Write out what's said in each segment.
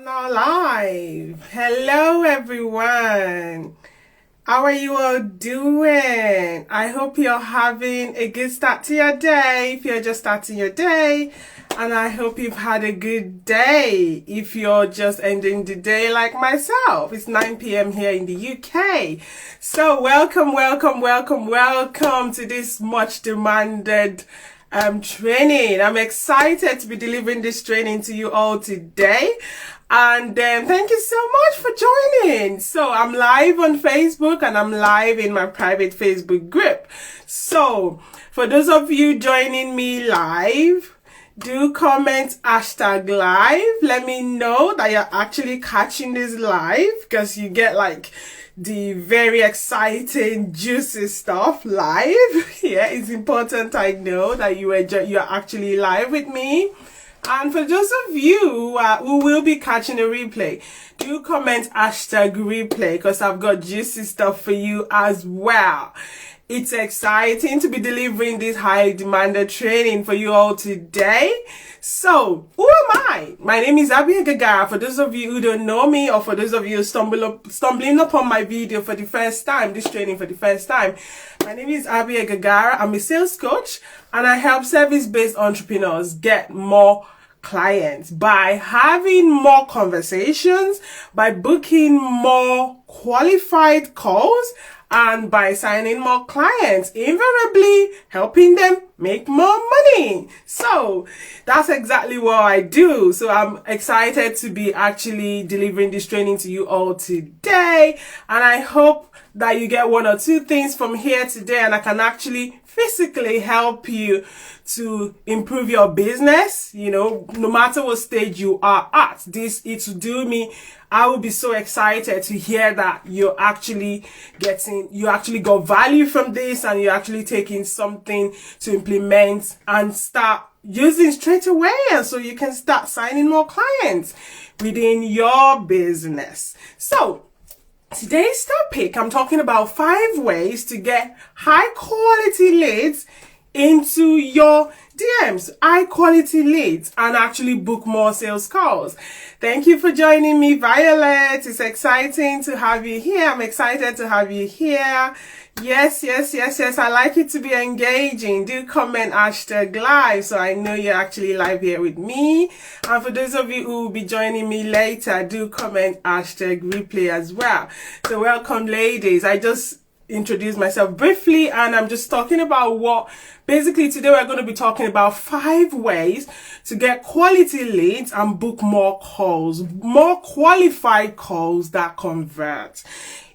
Now live. Hello everyone. How are you all doing? I hope you're having a good start to your day if you're just starting your day. And I hope you've had a good day if you're just ending the day like myself. It's 9 p.m. here in the UK. So welcome to this much demanded training. I'm excited to be delivering this training to you all today. And thank you so much for joining. So I'm live on Facebook and I'm live in my private Facebook group. So for those of you joining me live, do comment #live. Let me know that you're actually catching this live, because you get like the very exciting, juicy stuff live. Yeah, it's important I know that you're actually live with me. And for those of you who will be catching a replay, do comment #replay, because I've got juicy stuff for you as well. It's exciting to be delivering this high demanded training for you all today. So, who am I? My name is Abby Gagara. For those of you who don't know me, or for those of you stumbling upon my video for the first time, this training for the first time, my name is Abby Gagara. I'm a sales coach and I help service-based entrepreneurs get more clients by having more conversations, by booking more qualified calls, and by signing more clients, invariably helping them make more money. So that's exactly what I do. So I'm excited to be actually delivering this training to you all today. And I hope that you get one or two things from here today, and I can actually physically help you to improve your business. You know, no matter what stage you are at, it will do me. I will be so excited to hear that you actually got value from this, and you're actually taking something to implement and start using straight away, and so you can start signing more clients within your business. So today's topic, I'm talking about 5 ways to get high quality leads into your DMs, high quality leads, and actually book more sales calls. Thank you for joining me, Violet. It's exciting to have you here. I'm excited to have you here. Yes. I like it to be engaging. Do comment #live so I know you're actually live here with me. And for those of you who will be joining me later, do comment #replay as well. So welcome, ladies. I just introduce myself briefly, and I'm just talking about basically today we're going to be talking about 5 ways to get quality leads and book more calls, more qualified calls that convert.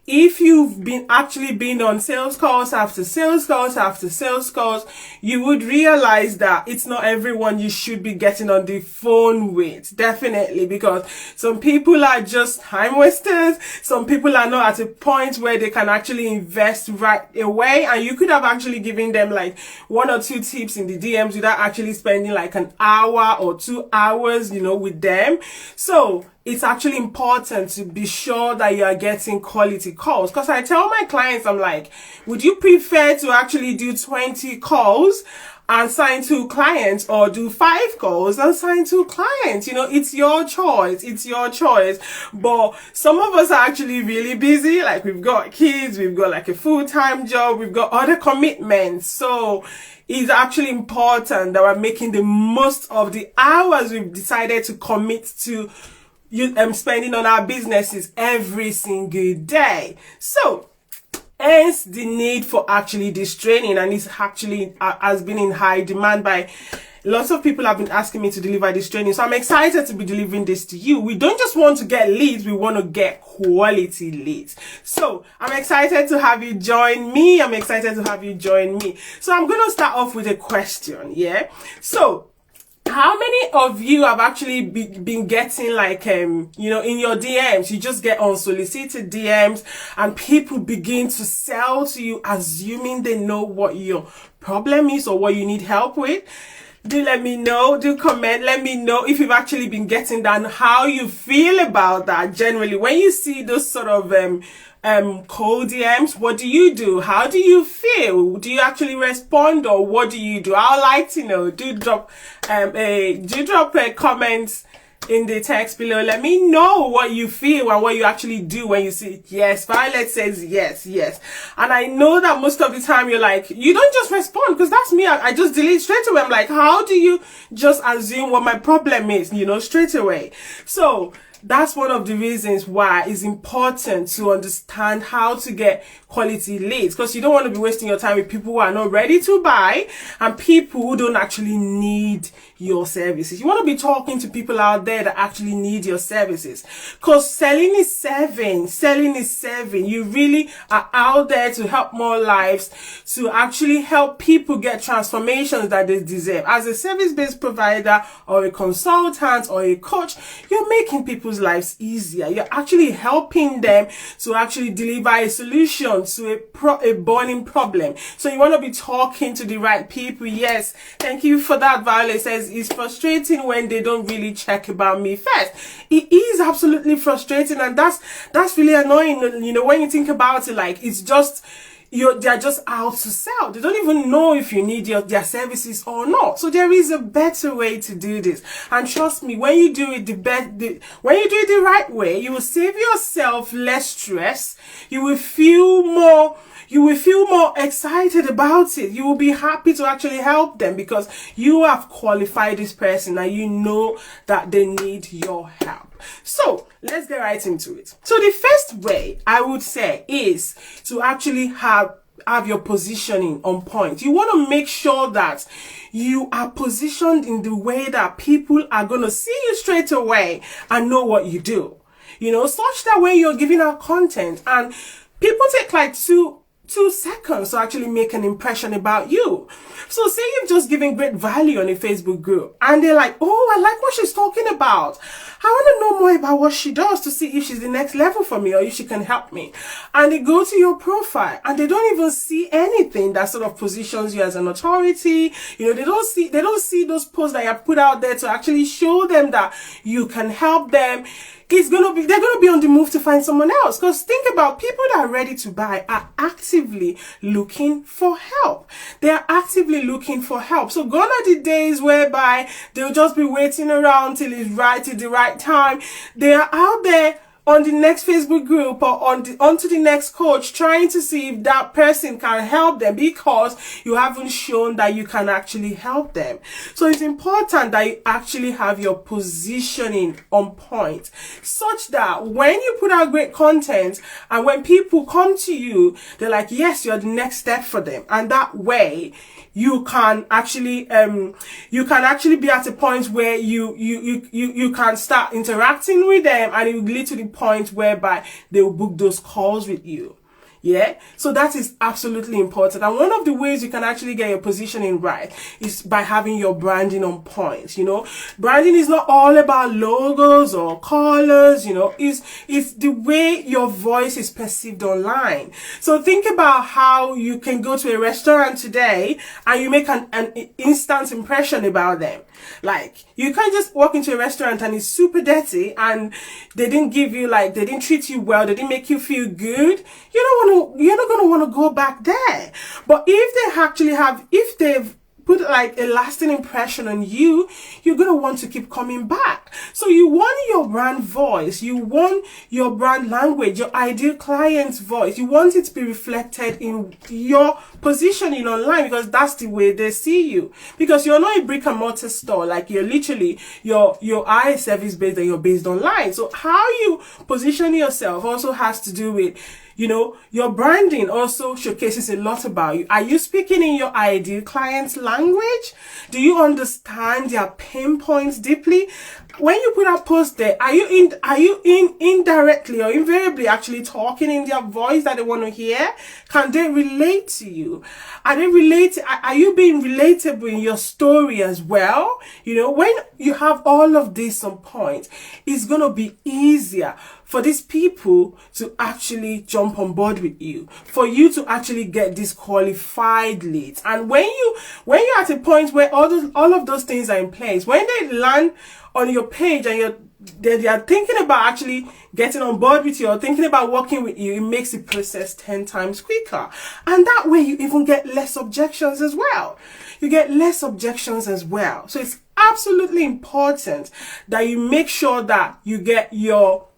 If you've been on sales calls after sales calls after sales calls, you would realize that it's not everyone you should be getting on the phone with. Definitely, because some people are just time wasters. Some people are not at a point where they can actually invest right away. And you could have actually given them like 1 or 2 tips in the DMs without actually spending like an hour or 2 hours, with them. So it's actually important to be sure that you are getting quality calls. Because I tell my clients, I'm like, would you prefer to actually do 20 calls and sign 2 clients, or do 5 calls and sign 2 clients? It's your choice. It's your choice. But some of us are actually really busy. Like, we've got kids, we've got like a full-time job, we've got other commitments. So it's actually important that we're making the most of the hours we've decided to commit to spending on our businesses every single day. So hence the need for actually this training, and it's actually has been in high demand by lots of people. Have been asking me to deliver this training, so I'm excited to be delivering this to you. We don't just want to get leads, we want to get quality leads. So I'm excited to have you join me. So I'm going to start off with a question. Yeah, so how many of you have actually been getting like, in your DMs, you just get unsolicited DMs and people begin to sell to you, assuming they know what your problem is or what you need help with? Do let me know, do comment, let me know if you've actually been getting that and how you feel about that generally. When you see those sort of cold DMs, what do you do? How do you feel? Do you actually respond, or what do you do? I'd like to know. Do drop a comment in the text below. Let me know what you feel and what you actually do when you see yes. Violet says yes, yes. And I know that most of the time you're like, you don't just respond, because that's me. I just delete straight away. I'm like, how do you just assume what my problem is, straight away? So that's one of the reasons why it's important to understand how to get quality leads, because you don't want to be wasting your time with people who are not ready to buy and people who don't actually need your services. You want to be talking to people out there that actually need your services, because selling is serving. You really are out there to help more lives, to actually help people get transformations that they deserve. As a service-based provider or a consultant or a coach, you're making people's lives easier. You're actually helping them to actually deliver a solution to a burning problem. So you want to be talking to the right people. Yes, thank you for that. Violet says it's frustrating when they don't really check about me first. It is absolutely frustrating, and that's really annoying. When you think about it, like, it's just they're just out to sell. They don't even know if you need their services or not. So there is a better way to do this. And trust me, when you do it when you do it the right way, you will save yourself less stress. You will feel more excited about it. You will be happy to actually help them because you have qualified this person and you know that they need your help. So let's get right into it. So the first way I would say is to actually have your positioning on point. You want to make sure that you are positioned in the way that people are going to see you straight away and know what you do. Such that when you're giving out content and people take like two seconds to actually make an impression about you. So say you've just given great value on a Facebook group and they're like, oh, I like what she's talking about. I want to know more about what she does to see if she's the next level for me or if she can help me. And they go to your profile and they don't even see anything that sort of positions you as an authority. They don't see those posts that you have put out there to actually show them that you can help them. They're going to be on the move to find someone else. Because think about people that are ready to buy are actively looking for help. They are actively looking for help. So gone are the days whereby they'll just be waiting around till it's right, till the right time. They are out there on the next Facebook group or onto the next coach trying to see if that person can help them because you haven't shown that you can actually help them. So it's important that you actually have your positioning on point such that when you put out great content and when people come to you, they're like, yes, you're the next step for them. And that way you can actually be at a point where you can start interacting with them, and it will lead to the point whereby they will book those calls with you. Yeah, so that is absolutely important. And one of the ways you can actually get your positioning right is by having your branding on point. Branding is not all about logos or colors, it's the way your voice is perceived online. So think about how you can go to a restaurant today and you make an instant impression about them. Like, you can't just walk into a restaurant and it's super dirty and they didn't treat you well, they didn't make you feel good. You're not going to want to go back there. But if they've put like a lasting impression on you, you're going to want to keep coming back. So you want your brand voice, you want your brand language, your ideal client's voice. You want it to be reflected in your positioning online because that's the way they see you. Because you're not a brick and mortar store, like you're literally, you are a service based and you're based online. So how you position yourself also has to do with your branding also showcases a lot about you. Are you speaking in your ideal client's language? Do you understand their pain points deeply? When you put out posts there, are you indirectly or invariably actually talking in their voice that they want to hear? Can they relate to you? Are you being relatable in your story as well? When you have all of this on point, it's going to be easier for these people to actually jump on board with you, for you to actually get these qualified leads. And when you're at a point where all of those things are in place, when they land on your page and they are thinking about actually getting on board with you or thinking about working with you, it makes the process 10 times quicker. And that way you even get less objections as well. So it's absolutely important that you make sure that you get your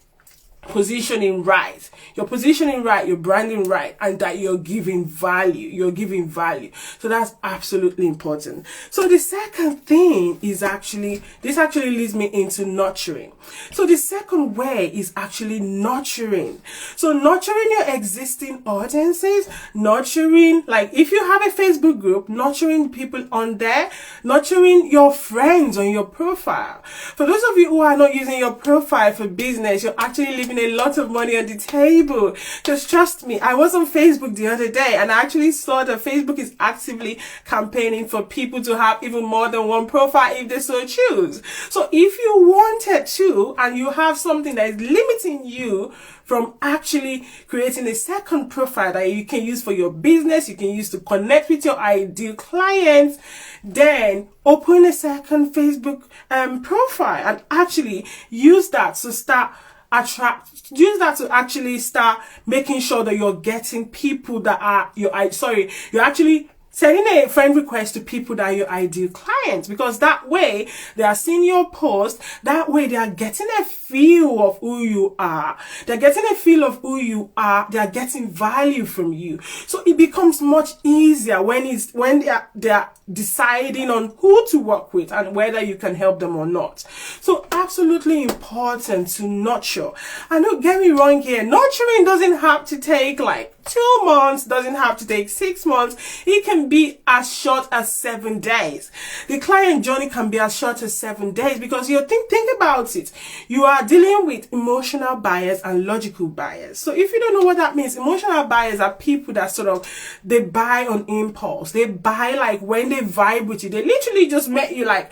positioning right, your branding right, and that you're giving value. So that's absolutely important. So the second thing is this actually leads me into nurturing. So the second way is actually nurturing. So nurturing your existing audiences, nurturing, like if you have a Facebook group, nurturing people on there, nurturing your friends on your profile. For those of you who are not using your profile for business, you're actually leaving a lot of money on the table. Just trust me, I was on Facebook the other day and I actually saw that Facebook is actively campaigning for people to have even more than one profile if they so choose. So if you wanted to and you have something that is limiting you from actually creating a second profile that you can use for your business, you can use to connect with your ideal clients, then open a second Facebook profile and actually use that to start actually start making sure that you're getting people that are you're actually sending a friend request to people that are your ideal clients, because that way they are seeing your post, that way they are getting a feel of who you are. They're getting a feel of who you are. They are getting value from you. So it becomes much easier when they are deciding on who to work with and whether you can help them or not. So absolutely important to nurture. And don't get me wrong here, nurturing doesn't have to take like 2 months, doesn't have to take 6 months. It can be as short as 7 days. The client journey can be as short as 7 days, because you think about it. You are dealing with emotional buyers and logical buyers. So if you don't know what that means, emotional buyers are people that they buy on impulse. They buy like when they vibe with you. They literally just met you like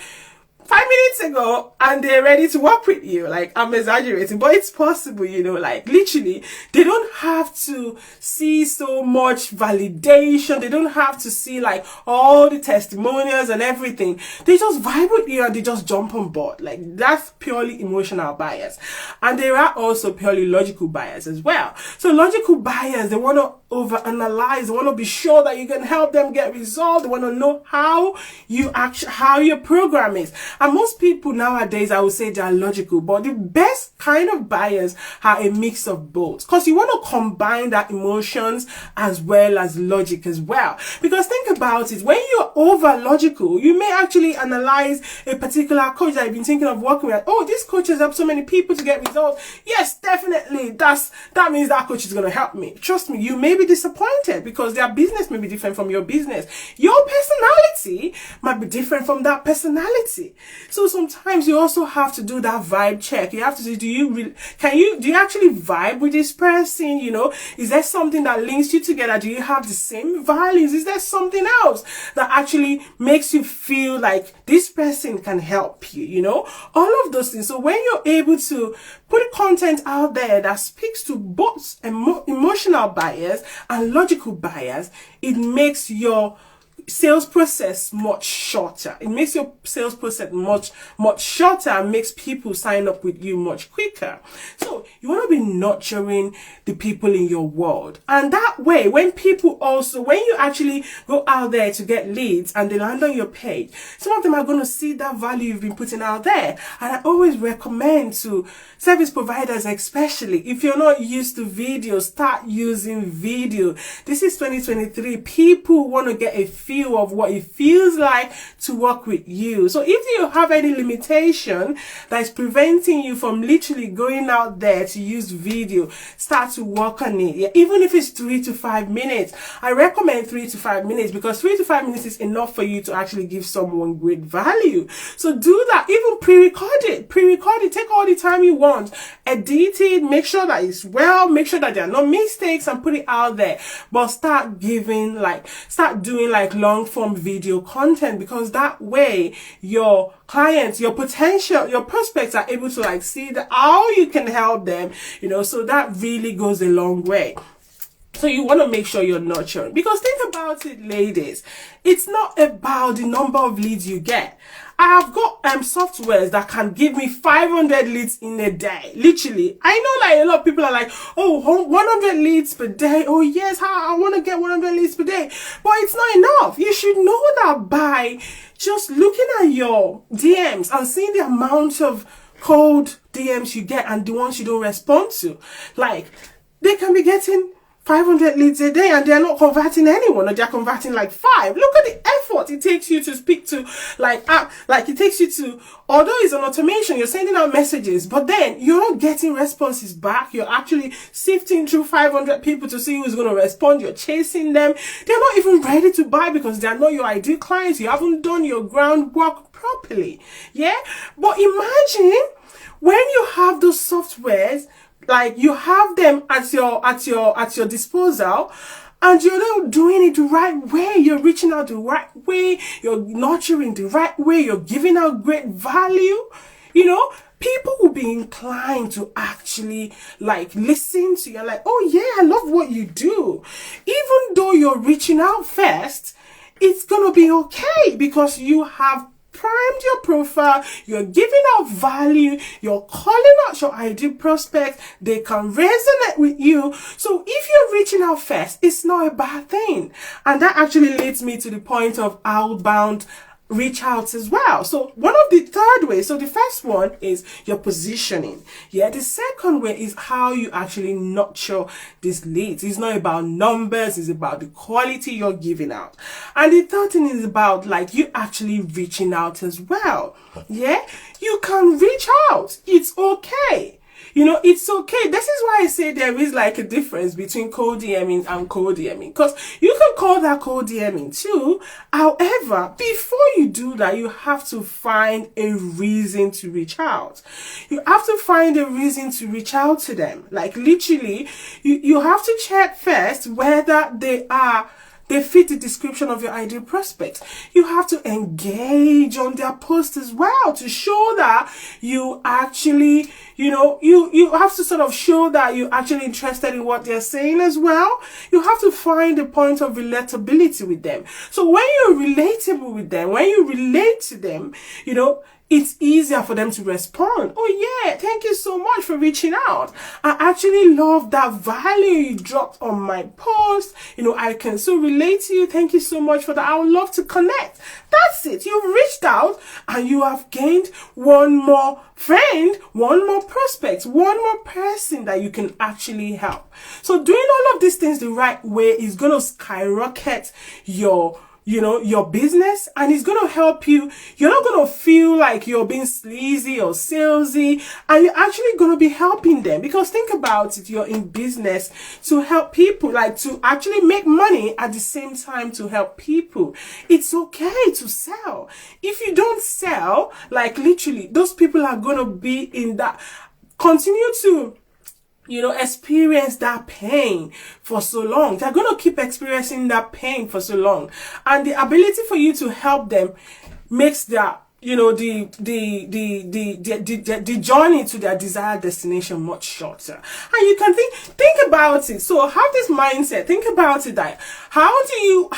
5 minutes ago and they're ready to work with you. Like, I'm exaggerating, but it's possible, like literally they don't have to see so much validation. They don't have to see like all the testimonials and everything. They just vibe with you and they just jump on board. Like, that's purely emotional buyers. And there are also purely logical buyers as well. So logical buyers, they want to overanalyze. They want to be sure that you can help them get results. They want to know how your program is. And most people nowadays, I would say they are logical, but the best kind of buyers are a mix of both, because you want to combine that emotions as well as logic as well. Because think about it, when you're over logical, you may actually analyze a particular coach that you've been thinking of working with. Oh, this coach has helped so many people to get results. Yes, definitely. That means that coach is going to help me. Trust me, you may be disappointed because their business may be different from your business. Your personality might be different from that personality. So sometimes you also have to do that vibe check. You have to say, do you actually vibe with this person? Is there something that links you together? Do you have the same values? Is there something else that actually makes you feel like this person can help you? All of those things. So when you're able to put content out there that speaks to both emotional buyers and logical buyers, it makes your sales process much shorter. It makes your sales process much shorter and makes people sign up with you much quicker. So you want to be nurturing the people in your world. And that way, when you actually go out there to get leads and they land on your page, some of them are going to see that value you've been putting out there. And I always recommend to service providers, especially if you're not used to video, start using video. This is 2023. People want to get a feel of what it feels like to work with you. So if you have any limitation that is preventing you from literally going out there to use video, start to work on it. Yeah, even if it's 3 to 5 minutes, I recommend 3 to 5 minutes, because 3 to 5 minutes is enough for you to actually give someone great value. So do that. Even pre-record it. Take all the time you want. Edit it. Make sure that it's well. Make sure that there are no mistakes and put it out there. But start doing long form video content, because that way your clients, your prospects are able to see how you can help them, so that really goes a long way. So you want to make sure you're nurturing, because think about it, ladies, it's not about the number of leads you get. I have got softwares that can give me 500 leads in a day. Literally, I know like a lot of people are like, oh, 100 leads per day. Oh yes, I want to get 100 leads per day, but it's not enough. You should know that by just looking at your DMs and seeing the amount of cold DMs you get and the ones you don't respond to. Like, they can be getting 500 leads a day and they're not converting anyone, or they're converting like 5. Look at the effort it takes you to speak to, like it takes you to, although it's an automation, you're sending out messages, but then you're not getting responses back. You're actually sifting through 500 people to see who's going to respond. You're chasing them. They're not even ready to buy because they're not your ideal clients. You haven't done your groundwork properly. Yeah. But imagine when you have those softwares, like you have them at your disposal, and you're not doing it the right way. You're reaching out the right way. You're nurturing the right way. You're giving out great value. You know, people will be inclined to actually like listen to you. Like, oh yeah, I love what you do. Even though you're reaching out first, it's gonna be okay because you have primed your profile, you're giving out value, you're calling out your ideal prospects, they can resonate with you. So if you're reaching out first, it's not a bad thing. And that actually leads me to the point of outbound reach outs as well. So one of the third ways, so the first one is your positioning. Yeah, the second way is how you actually nurture these leads. It's not about numbers, it's about the quality you're giving out. And the third thing is about like you actually reaching out as well. Yeah, you can reach out. It's okay. You know, it's okay. This is why I say there is like a difference between cold DMing and cold DMing. Because you can call that cold DMing too. However, before you do that, you have to find a reason to reach out. You have to find a reason to reach out to them. Like literally, you have to check first whether they fit the description of your ideal prospects. You have to engage on their post as well to show that you actually, you know, you have to sort of show that you're actually interested in what they're saying as well. You have to find a point of relatability with them. So when you're relatable with them, when you relate to them, you know, it's easier for them to respond. Oh yeah, thank you so much for reaching out. I actually love that value you dropped on my post. You know, I can so relate to you. Thank you so much for that. I would love to connect. That's it. You've reached out and you have gained one more friend, one more prospect, one more person that you can actually help. So doing all of these things the right way is going to skyrocket your business, and it's going to help you. You're not going to feel like you're being sleazy or salesy, and you're actually going to be helping them. Because think about it, you're in business to help people, like to actually make money at the same time to help people. It's okay to sell. If you don't sell, like literally, those people are going to be in that, continue to, you know, experience that pain for so long. They're going to keep experiencing that pain for so long. And the ability for you to help them makes their, you know, the journey to their desired destination much shorter. And you can think about it. So have this mindset. Think about it that how do you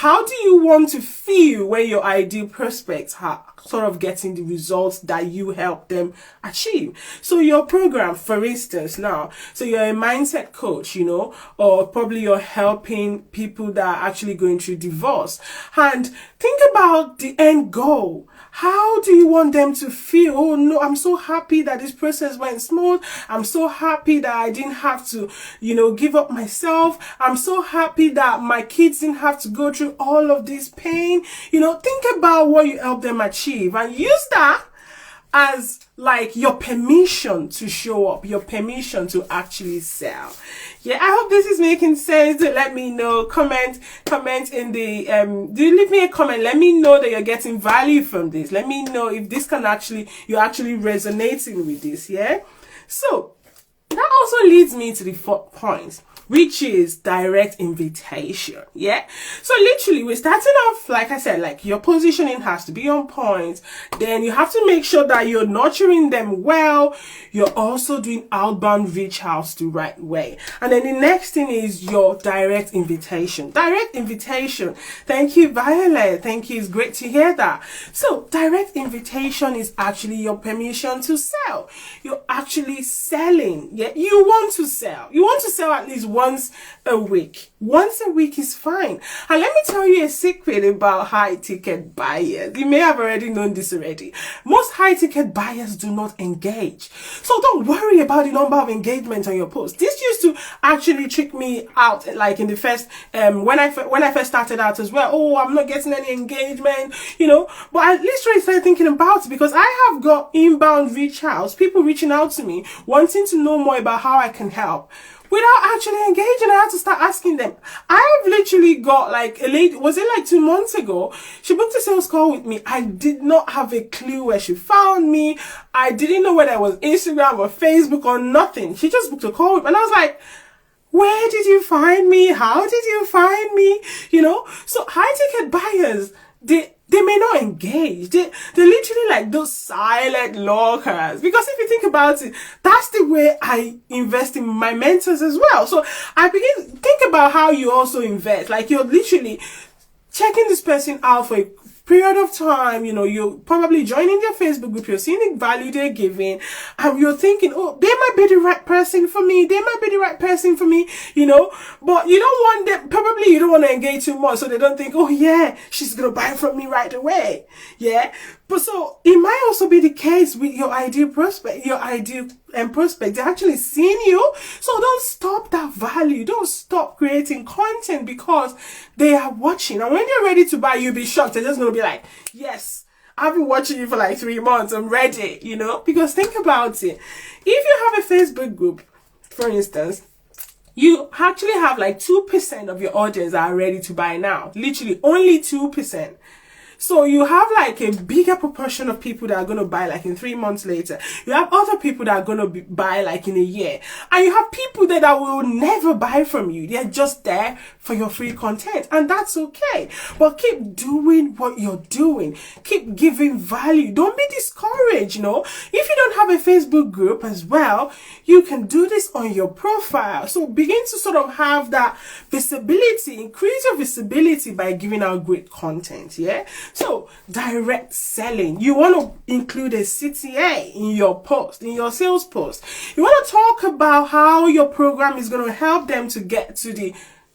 want to feel when your ideal prospects are sort of getting the results that you help them achieve? So your program, for instance, now, so you're a mindset coach, you know, or probably you're helping people that are actually going through divorce. And think about the end goal. How do you want them to feel? Oh no, I'm so happy that this process went smooth. I'm so happy that I didn't have to, you know, give up myself. I'm so happy that my kids didn't have to go through all of this pain. You know, think about what you help them achieve and use that as like your permission to show up, your permission to actually sell. Yeah, I hope this is making sense. Let me know. Comment in the do leave me a comment. Let me know that you're getting value from this. Let me know if this can actually, you're actually resonating with this. Yeah. So that also leads me to the fourth point. which is direct invitation. Yeah. So literally we're starting off, like I said, like your positioning has to be on point. Then you have to make sure that you're nurturing them well. You're also doing outbound reach outs the right way. And then the next thing is your direct invitation. Direct invitation. Thank you, Violet. Thank you. It's great to hear that. So direct invitation is actually your permission to sell. You're actually selling. Yeah. You want to sell. You want to sell at least once a week. Once a week is fine. And let me tell you a secret about high ticket buyers. You may have already known this already. Most high ticket buyers do not engage. So don't worry about the number of engagements on your post. This used to actually trick me out, like in the first, when I first started out as well. Oh, I'm not getting any engagement, you know, but I literally started thinking about it because I have got inbound reach outs, people reaching out to me, wanting to know more about how I can help. Without actually engaging, I had to start asking them. I have literally got like a lady, was it like 2 months ago? She booked a sales call with me. I did not have a clue where she found me. I didn't know whether it was Instagram or Facebook or nothing. She just booked a call with me. And I was like, where did you find me? How did you find me? You know, so high ticket buyers, they may not engage. They're literally like those silent lurkers. Because if you think about it, that's the way I invest in my mentors as well. So I begin to think about how you also invest. Like you're literally checking this person out for a period of time, you know, you're probably joining their Facebook group, you're seeing the value they're giving, and you're thinking, oh, they might be the right person for me, they might be the right person for me, you know, but you don't want them, probably you don't want to engage too much, so they don't think, oh yeah, she's gonna buy from me right away, yeah. But so it might also be the case with your ideal prospect, prospect. They're actually seeing you. So don't stop that value. Don't stop creating content because they are watching. And when you're ready to buy, you'll be shocked. They're just going to be like, yes, I've been watching you for like 3 months. I'm ready, you know, because think about it. If you have a Facebook group, for instance, you actually have like 2% of your audience that are ready to buy now. Literally only 2%. So you have like a bigger proportion of people that are going to buy like in 3 months later. You have other people that are going to buy like in a year. And you have people that will never buy from you. They're just there for your free content. And that's okay. But keep doing what you're doing. Keep giving value. Don't be discouraged, you know. If you don't have a Facebook group as well, you can do this on your profile. So begin to sort of have that visibility. Increase your visibility by giving out great content, yeah? So, direct selling. You want to include a CTA in your post, in your sales post. You want to talk about how your program is going to help them to get to the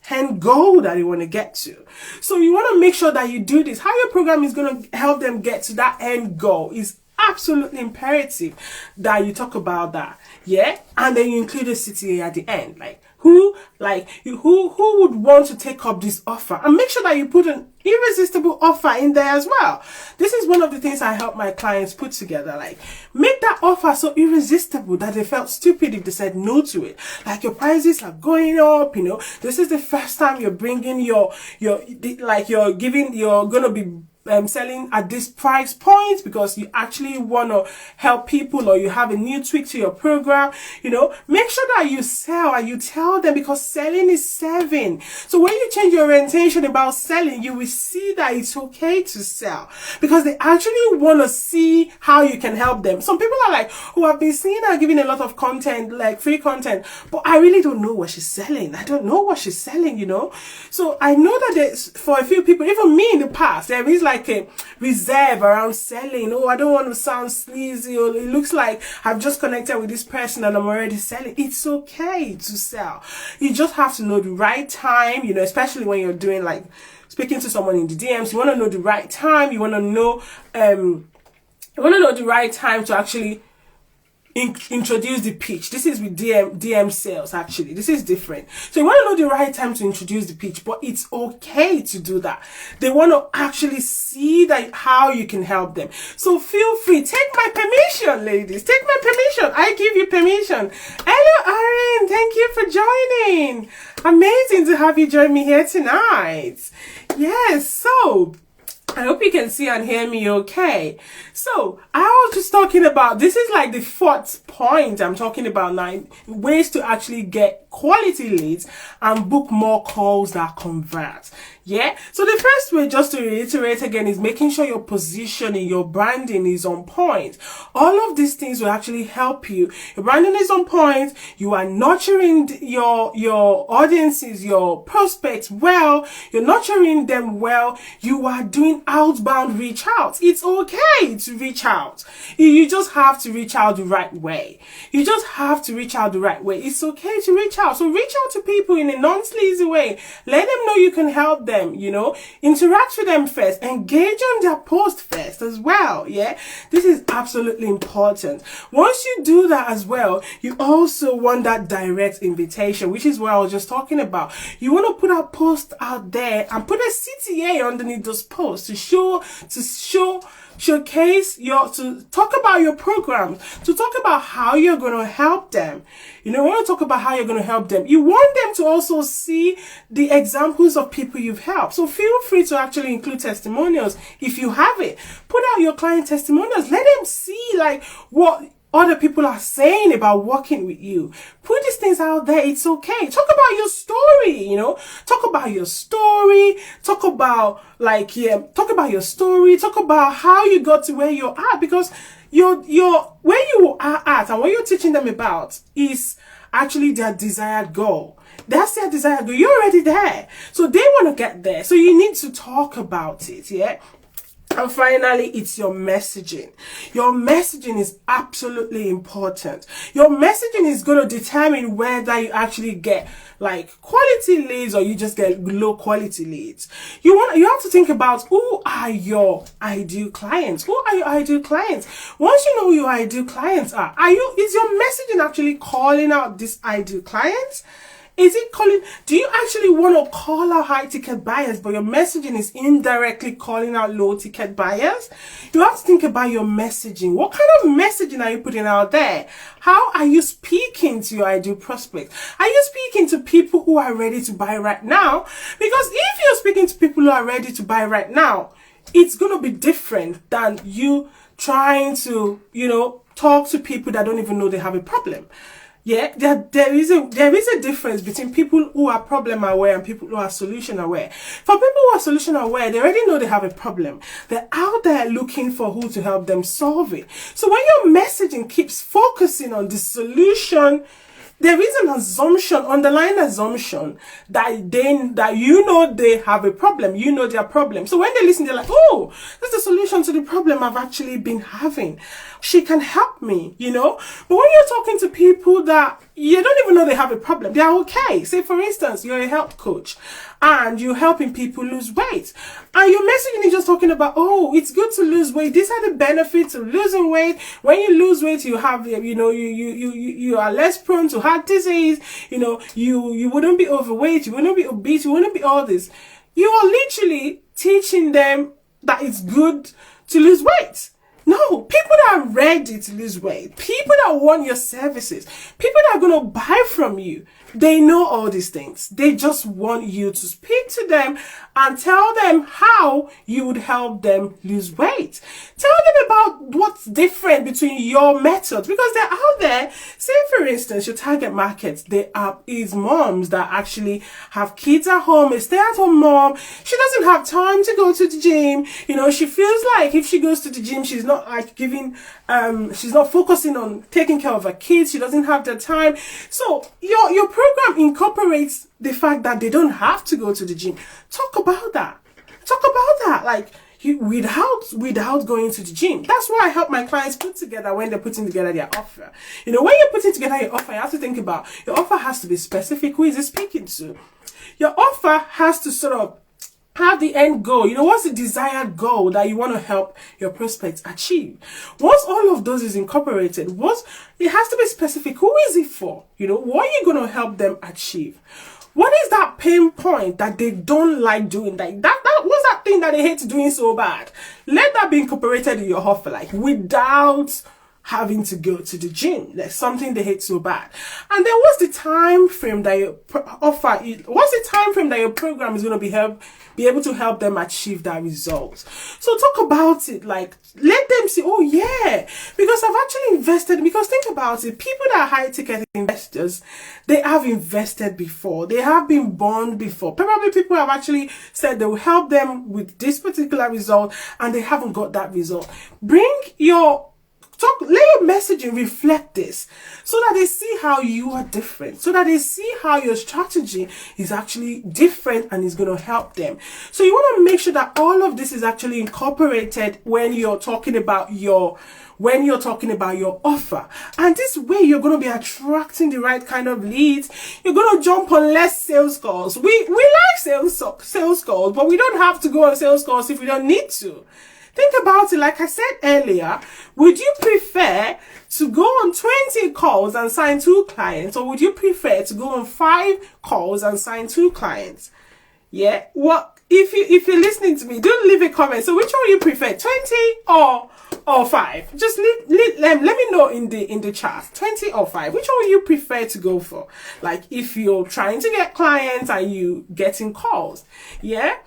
end goal that you want to get to. So, you want to make sure that you do this. How your program is going to help them get to that end goal is absolutely imperative that you talk about that. Yeah? And then you include a CTA at the end. Who would want to take up this offer, and make sure that you put an irresistible offer in there as well. This is one of the things I help my clients put together. Like, make that offer so irresistible that they felt stupid if they said no to it. Like, your prices are going up, you know, this is the first time you're bringing you're gonna be selling at this price point because you actually want to help people, or you have a new tweak to your program. You know, make sure that you sell and you tell them, because selling is serving. So when you change your orientation about selling, you will see that it's okay to sell, because they actually want to see how you can help them. Some people are like, oh, I've been seeing her giving a lot of content, like free content, but I really don't know what she's selling. I don't know what she's selling, you know. So I know that there's, for a few people, even me in the past, there is like a reserve around selling. Oh, I don't want to sound sleazy, or it looks like I've just connected with this person and I'm already selling. It's okay to sell. You just have to know the right time, you know, especially when you're doing like speaking to someone in the DMs. You want to know the right time. You want to know the right time to actually introduce the pitch. This is with DM sales, actually. This is different. So you want to know the right time to introduce the pitch, but it's okay to do that. They want to actually see that how you can help them. So feel free. Take my permission, ladies. Take my permission. I give you permission. Hello, Erin. Thank you for joining. Amazing to have you join me here tonight. Yes, so I hope you can see and hear me okay. So, I was just talking about, this is like the fourth point I'm talking about now, ways to actually get quality leads and book more calls that convert. Yeah, so the first way, just to reiterate again, is making sure your positioning, your branding is on point. All of these things will actually help you. Your branding is on point, you are nurturing your audiences, your prospects well, you're nurturing them well, you are doing outbound reach out. It's okay to reach out. You just have to reach out the right way. You just have to reach out the right way. It's okay to reach out. So reach out to people in a non-sleazy way. Let them know you can help them, you know. Interact with them first. Engage on their post first as well, yeah. This is absolutely important. Once you do that as well, you also want that direct invitation, which is what I was just talking about. You want to put a post out there and put a CTA underneath those posts to showcase to talk about your program, to talk about how you're going to help them. You know, you want to talk about how you're going to help them. You want them to also see the examples of people you've helped. So feel free to actually include testimonials if you have it. Put out your client testimonials. Let them see like what other people are saying about working with you. Put these things out there. It's okay. Talk about your story, you know. Talk about your story. Talk about talk about your story. Talk about how you got to where you're at, because your where you are at and what you're teaching them about is actually their desired goal. That's their desired goal. You're already there. So they want to get there. So you need to talk about it, yeah? And finally, it's your messaging. Your messaging is absolutely important. Your messaging is going to determine whether you actually get like quality leads or you just get low quality leads. You have to think about, who are your ideal clients? Who are your ideal clients? Once you know who your ideal clients are, is your messaging actually calling out this ideal clients? Is it calling? Do you actually want to call out high ticket buyers, but your messaging is indirectly calling out low ticket buyers? You have to think about your messaging. What kind of messaging are you putting out there? How are you speaking to your ideal prospects? Are you speaking to people who are ready to buy right now? Because if you're speaking to people who are ready to buy right now, it's going to be different than you trying to, you know, talk to people that don't even know they have a problem. Yeah, there is a difference between people who are problem aware and people who are solution aware. For people who are solution aware, they already know they have a problem. They're out there looking for who to help them solve it. So when your messaging keeps focusing on the solution, there is an assumption, underlying assumption, that you know they have a problem, you know their problem. So when they listen, they're like, oh, that's the solution to the problem I've actually been having. She can help me, you know. But when you're talking to people that you don't even know they have a problem, they're okay. Say, for instance, you're a health coach and you're helping people lose weight. And your messaging is just talking about, oh, it's good to lose weight. These are the benefits of losing weight. When you lose weight, you have, you know, you are less prone to heart disease. You know, you wouldn't be overweight. You wouldn't be obese. You wouldn't be all this. You are literally teaching them that it's good to lose weight. No, people that are ready to lose weight, people that want your services, people that are going to buy from you, they know all these things. They just want you to speak to them and tell them how you would help them lose weight. Tell them about what's different between your methods, because they're out there. Say, for instance, your target market, is moms that actually have kids at home, a stay-at-home mom. She doesn't have time to go to the gym. You know, she feels like if she goes to the gym, she's not like she's not focusing on taking care of her kids. She doesn't have the time. So your program incorporates the fact that they don't have to go to the gym. Talk about that. Like, without going to the gym. That's why I help my clients put together when they're putting together their offer. You know, when you're putting together your offer, you have to think about, your offer has to be specific. Who is it speaking to? Your offer has to sort of have the end goal. You know, what's the desired goal that you want to help your prospects achieve? Once all of those is incorporated, it has to be specific. Who is it for? You know, what are you going to help them achieve? What is that pain point that they don't like doing? Like that what's that thing that they hate doing so bad? Let that be incorporated in your offer, like without having to go to the gym. That's something they hate so bad. And then what's the time frame that your what's the time frame that your program is going to be able to help them achieve that result? So talk about it, like let them see, oh yeah, because I've actually invested. Because think about it, people that are high ticket investors, they have invested before, they have been burned before. Probably people have actually said they will help them with this particular result and they haven't got that result. Let your messaging reflect this, so that they see how you are different, so that they see how your strategy is actually different and is going to help them. So you want to make sure that all of this is actually incorporated when you're talking about your offer. And this way you're going to be attracting the right kind of leads. You're going to jump on less sales calls. We like sales calls, but we don't have to go on sales calls if we don't need to. Think about it, like I said earlier, would you prefer to go on 20 calls and sign 2 clients, or would you prefer to go on 5 calls and sign 2 clients? Yeah, well, if you're listening to me, don't leave a comment. So which one you prefer, 20 or 5? Just let me know in the chat, 20 or 5. Which one you prefer to go for? Like if you're trying to get clients, are you getting calls? Yeah.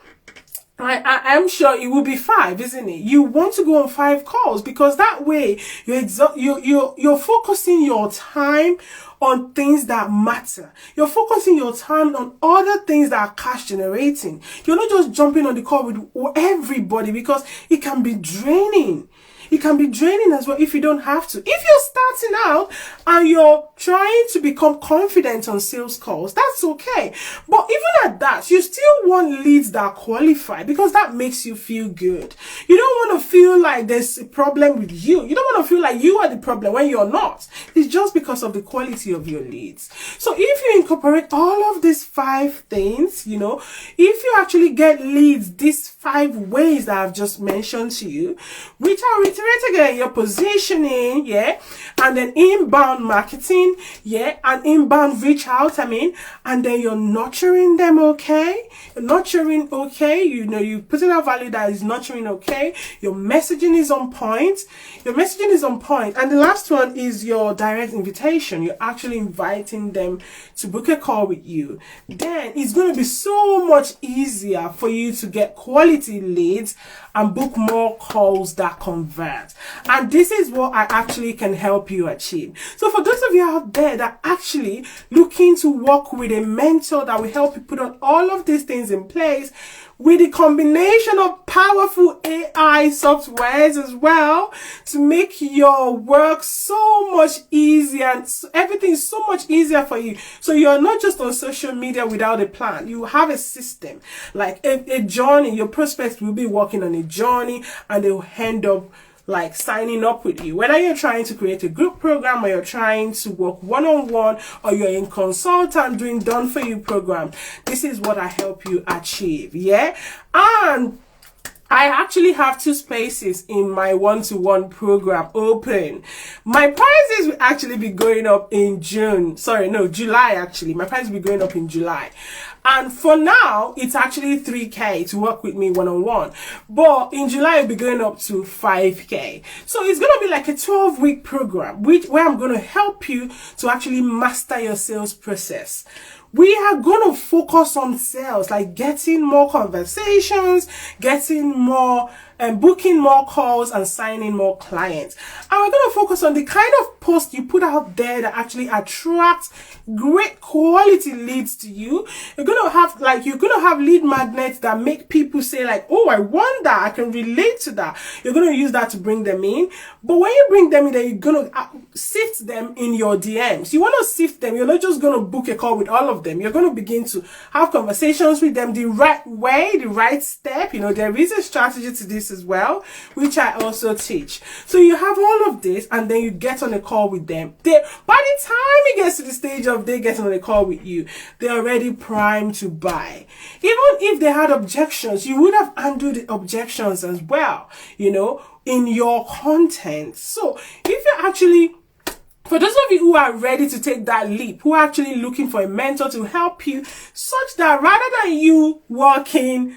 I'm sure it will be 5, isn't it? You want to go on 5 calls, because that way you're focusing your time on things that matter. You're focusing your time on other things that are cash generating. You're not just jumping on the call with everybody, because it can be draining. It can be draining as well if you don't have to. If you're starting out and you're trying to become confident on sales calls, that's okay. But even at that, you still want leads that qualify, because that makes you feel good. You don't want to feel like there's a problem with you. You don't want to feel like you are the problem when you're not. It's just because of the quality of your leads. So if you incorporate all of these 5 things, if you actually get leads these 5 ways that I've just mentioned to you, which are reiterated again, your positioning, yeah, and then inbound marketing, yeah, and inbound reach out, and then you're nurturing them, okay? You're nurturing, okay? You putting out value that is nurturing, okay? Your messaging is on point. Your messaging is on point. And the last one is your direct invitation. You're actually inviting them to book a call with you. Then it's going to be so much easier for you to get quality leads and book more calls that convert. And this is what I actually can help you achieve. So for those of you out there that are actually looking to work with a mentor that will help you put on all of these things in place, with the combination of powerful AI softwares as well, to make your work so much easier and everything is so much easier for you. So you're not just on social media without a plan. You have a system, like a journey. Your prospects will be working on a journey and they'll end up like signing up with you. Whether you're trying to create a group program, or you're trying to work one-on-one, or you're in consultant doing done for you program, this is what I help you achieve. Yeah. And I actually have 2 spaces in my one-to-one program open. My prices will actually be going up in July actually. My prices will be going up in July. And for now, it's actually 3K to work with me one-on-one. But in July, it'll be going up to 5K. So it's going to be like a 12-week program, where I'm going to help you to actually master your sales process. We are going to focus on sales, like getting more conversations, getting more, booking more calls and signing more clients. And we're going to focus on the kind of post you put out there that actually attracts great quality leads to you. You're going to have lead magnets that make people say like, oh, I want that. I can relate to that. You're going to use that to bring them in. But when you bring them in, then you're going to sift them in your DMs. You want to sift them. You're not just going to book a call with all of them. You're going to begin to have conversations with them the right way, the right step. There is a strategy to this as well, which I also teach. So you have all of this, and then you get on a call with them. By the time it gets to the stage of they getting on a call with you, they're already primed to buy. Even if they had objections, you would have handled the objections as well, in your content. So if you're actually, for those of you who are ready to take that leap, who are actually looking for a mentor to help you, such that rather than you working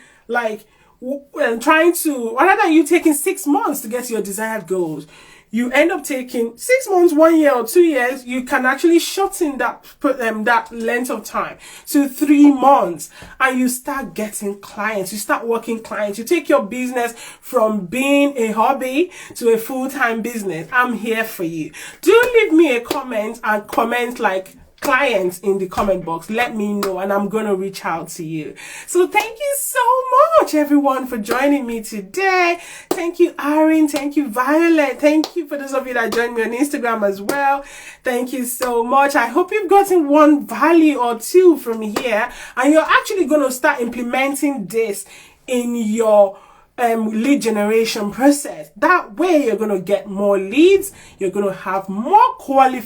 rather than you taking 6 months to get to your desired goals, you end up taking 6 months, 1 year, or 2 years, you can actually shorten that length of time to 3 months, and you start getting clients. You start working clients. You take your business from being a hobby to a full-time business. I'm here for you. Do leave me a comment, and comment like clients in the comment box. Let me know, and I'm gonna reach out to you. So thank you so much, everyone, for joining me today. Thank you, Irene. Thank you, Violet. Thank you for those of you that joined me on Instagram as well. Thank you so much. I hope you've gotten one value or two from here, and you're actually gonna start implementing this in your lead generation process. That way you're going to get more leads, you're going to have more quality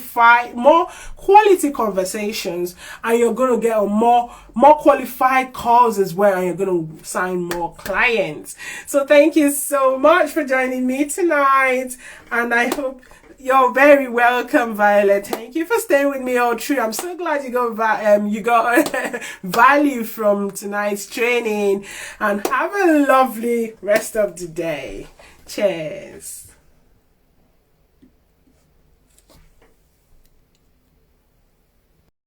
conversations, and you're going to get more qualified calls as well, and you're going to sign more clients. So thank you so much for joining me tonight, and I hope you're very welcome, Violet. Thank you for staying with me all through. I'm so glad you got value from tonight's training, and have a lovely rest of the day. Cheers.